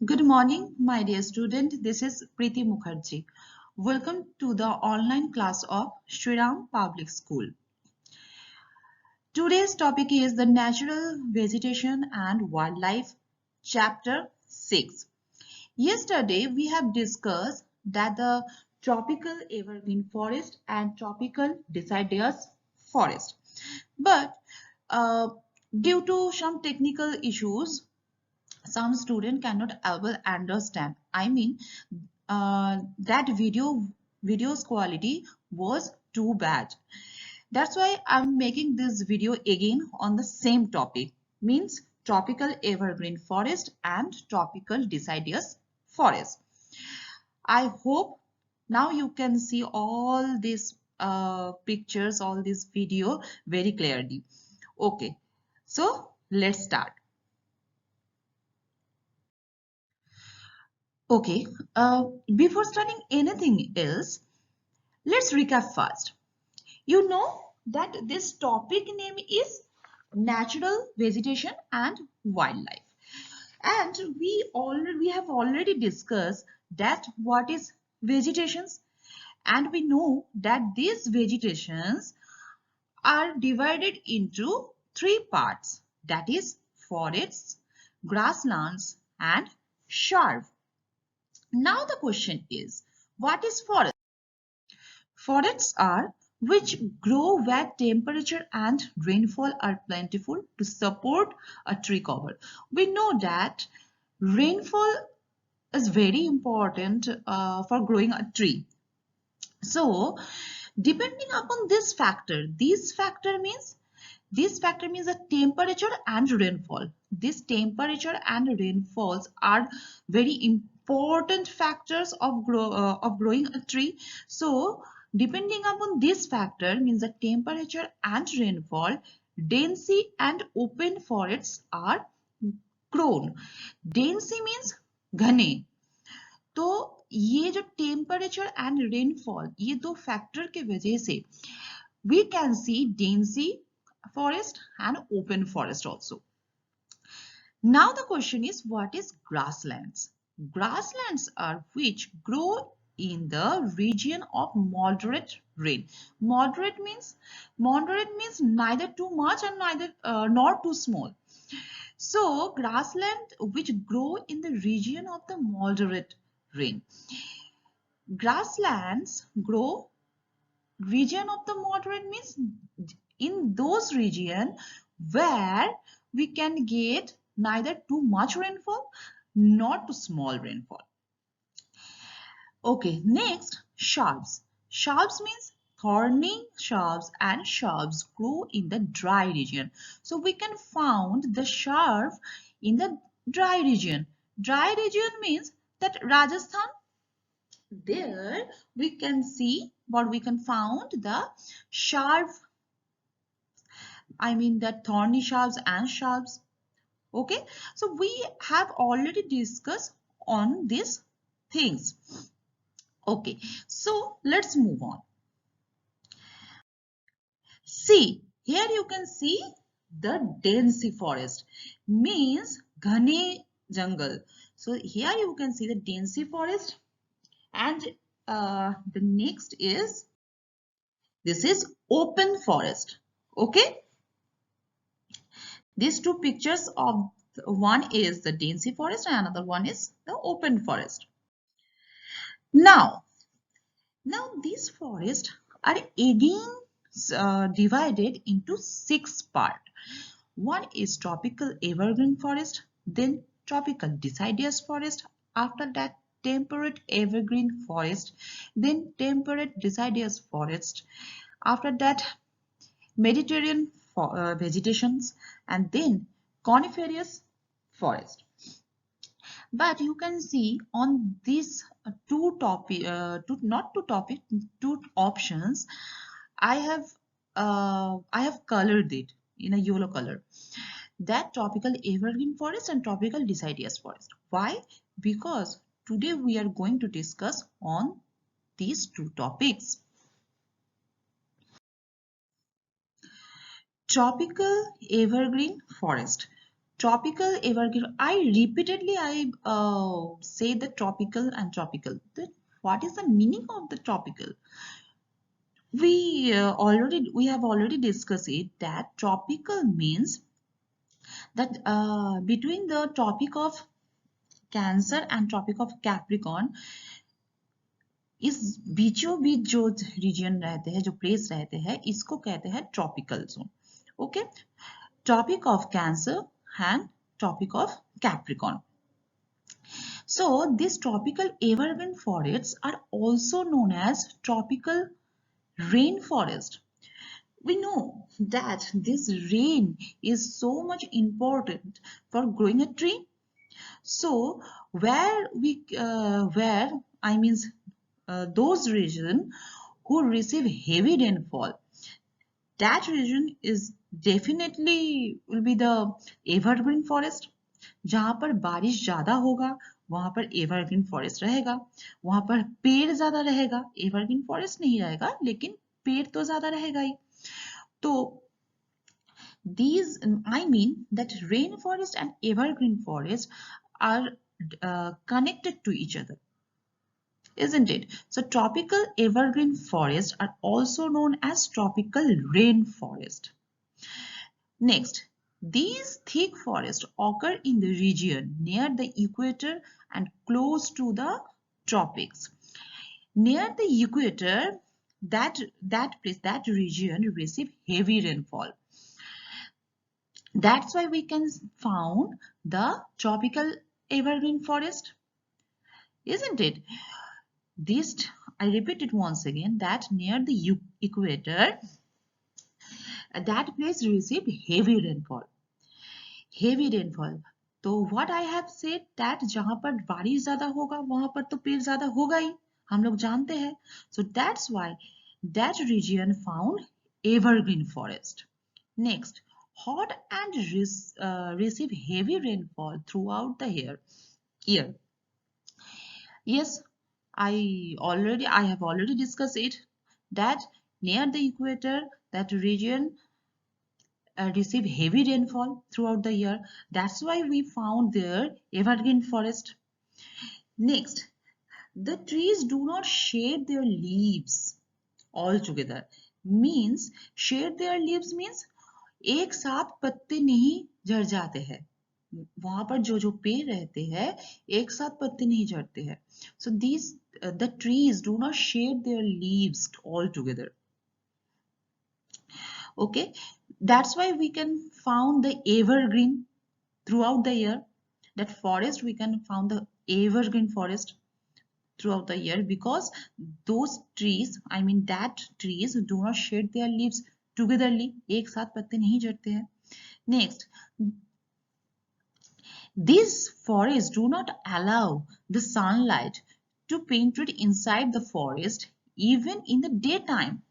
Good morning, my dear student. This is Preeti Mukherjee. Welcome to the online class of Shri Ram Public School. Today's topic is the natural vegetation and wildlife, chapter 6. Yesterday, we have discussed that the tropical evergreen forest and tropical deciduous forest. But uh, due to some technical issues, some student cannot ever understand. I mean, that video's quality was too bad. That's why I'm making this video again on the same topic, means tropical evergreen forest and tropical deciduous forest. I hope now you can see all these pictures, all this video very clearly. Okay, so let's start. Okay, before starting anything else, let's recap first. You know that this topic name is natural vegetation and wildlife. And we have already discussed that what is vegetations, and we know that these vegetations are divided into three parts, that is forests, grasslands and shrub. Now the question is, what is forest? Forests are which grow where temperature and rainfall are plentiful to support a tree cover. We know that rainfall is very important for growing a tree. So, depending upon this factor means the temperature and rainfall. This temperature and rainfalls are very important factors of growing a tree. So, depending upon this factor means the temperature and rainfall, density and open forests are grown. Density means घने. तो ये जो temperature and rainfall ये दो factor के वजह से we can see dense forest and open forest also. Now the question is, what is grasslands? Grasslands are which grow in the region of moderate rain. Moderate means neither too much and neither nor too small. So grassland which grow in the region of the moderate rain. Grasslands grow region of the moderate means in those region where we can get neither too much rainfall nor too small rainfall. Okay, next shrubs. Shrubs means thorny shrubs and shrubs grow in the dry region. So we can found the shrub in the dry region. Dry region means that Rajasthan, there we can see what we can found the sharp, I mean the thorny shrubs and shrubs. Okay, so we have already discussed on these things. Okay, so let's move on. See, here you can see the dense forest means ghane jungle. So here you can see the dense forest, and the next is, this is open forest. Okay, these two pictures of one is the dense forest and another one is the open forest. Now, these forests are again divided into six parts. One is tropical evergreen forest, then tropical deciduous forest, after that temperate evergreen forest, then temperate deciduous forest, after that Mediterranean vegetations, and then coniferous forest. But you can see on these two options, I have colored it in a yellow color. That tropical evergreen forest and tropical deciduous forest. Why? Because today we are going to discuss on these two topics. Tropical evergreen forest. Tropical evergreen. I repeatedly say the tropical and tropical. What is the meaning of the tropical? We have already discussed it that tropical means that between the Tropic of Cancer and Tropic of Capricorn, इस बीचों बीच जो reason रहते हैं, जो place रहते हैं, इसको कहते हैं tropical zone. Okay, Tropic of Cancer and Tropic of Capricorn. So these tropical evergreen forests are also known as tropical rainforest. We know that this rain is so much important for growing a tree. So where I means those region who receive heavy rainfall, that region is definitely will be the evergreen forest. जहां पर बारिश ज्यादा होगा वहां पर evergreen forest रहेगा, वहां पर पेड़ ज्यादा रहेगा, एवरग्रीन फॉरेस्ट नहीं रहेगा लेकिन पेड़ तो ज्यादा रहेगा ही. तो these I mean that rainforest and evergreen forest are connected to each other, isn't it? So tropical evergreen forests are also known as tropical rainforest. Next, these thick forests occur in the region near the equator and close to the tropics. Near the equator, that place, that region receive heavy rainfall. That's why we can found the tropical evergreen forest, isn't it? This, I repeat it once again, that near the equator, that place received heavy rainfall. Heavy rainfall. तो what I have said that जहां पर बारिश ज्यादा होगा वहां पर तो पेड़ ज्यादा होगा ही, हम लोग जानते हैं. So that's why that region found evergreen forest. Next, hot and receive heavy rainfall throughout the year. Yes, I have already discussed it that near the equator that region receive heavy rainfall throughout the year. That's why we found there evergreen forest. Next, the trees do not shed their leaves altogether. Means shed their leaves means एक साथ पत्ते नहीं झड़ जाते हैं. वहां पर जो पेड़ रहते हैं एक साथ पत्ते नहीं झड़ते हैं. So these the trees do not shed their leaves all together. Okay, that's why we can found the evergreen throughout the year. That forest we can found the evergreen forest throughout the year because those trees, I mean that trees do not shed their leaves togetherly. एक साथ पत्ते नहीं झड़ते हैं. Next, these forests do not allow the sunlight to penetrate inside the forest even in the daytime.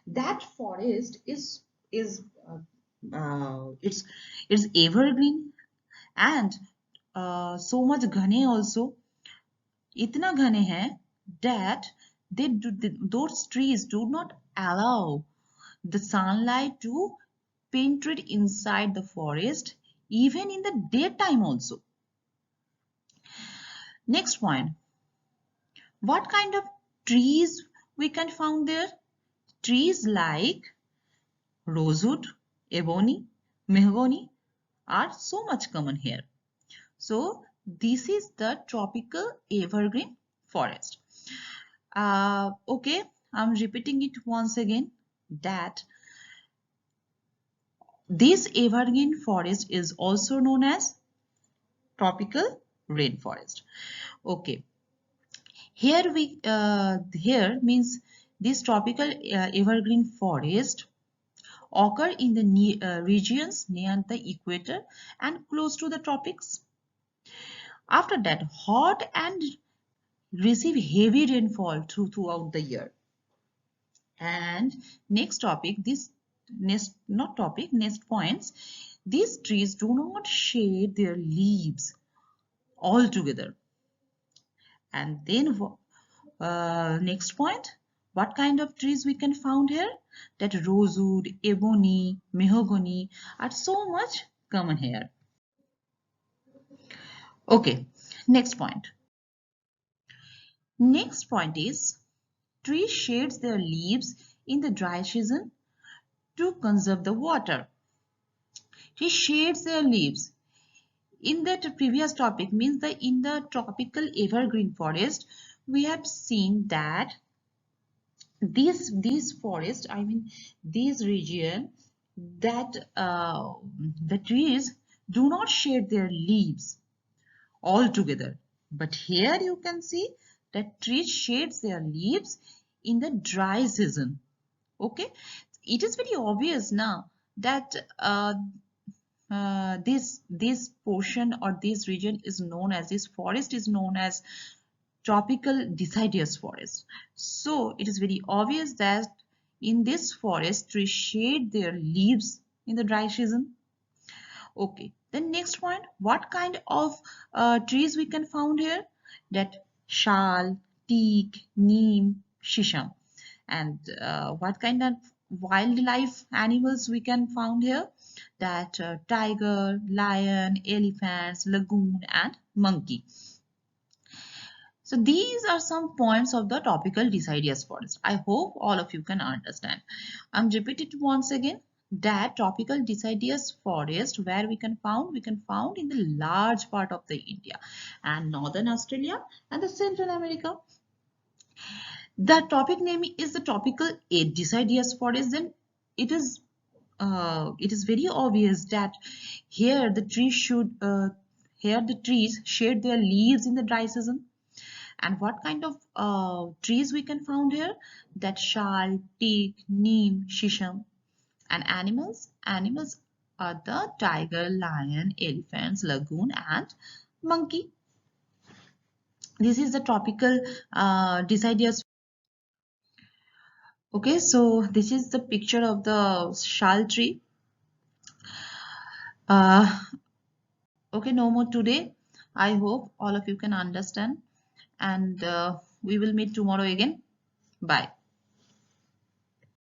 That forest is it's evergreen and so much घने also. इतना घने हैं that those trees do not allow the sunlight to penetrate inside the forest even in the daytime also. Next point, what kind of trees we can found there? Trees like rosewood, ebony, mahogany are so much common here. So this is the tropical evergreen forest. Okay, I'm repeating it once again that this evergreen forest is also known as tropical rainforest. Okay, here here means this tropical evergreen forest occur in the regions near the equator and close to the tropics. After that, hot and receive heavy rainfall throughout the year. And next topic, this next not topic, next points. These trees do not shed their leaves altogether. And then next point, what kind of trees we can found here? That rosewood, ebony, mahogany are so much common here. Okay, next point. Next point is tree shades their leaves in the dry season to conserve the water. Tree shades their leaves. In that previous topic, means that in the tropical evergreen forest, we have seen that these forests, I mean these region, that the trees do not shade their leaves altogether. But here you can see that trees shades their leaves in the dry season. Okay, it is very obvious now that this portion or this region is known as, this forest is known as tropical deciduous forest. So it is very obvious that in this forest trees shade their leaves in the dry season. Okay, then next point, what kind of trees we can found here? That shal, teak, neem, shisham. And what kind of wildlife animals we can found here? That tiger, lion, elephants, lagoon, and monkey. So these are some points of the tropical deciduous forest. I hope all of you can understand. I'm repeating it once again, that tropical deciduous forest where we can found in the large part of the India and northern Australia and the Central America. The topic name is the tropical deciduous forest. Then it is very obvious that here the trees shed their leaves in the dry season. And what kind of trees we can found here? That shal, teak, neem, shisham. And animals? Animals are the tiger, lion, elephants, lagoon, and monkey. This is the tropical deciduous. Okay, so this is the picture of the shal tree. Okay, no more today. I hope all of you can understand, and we will meet tomorrow again. Bye.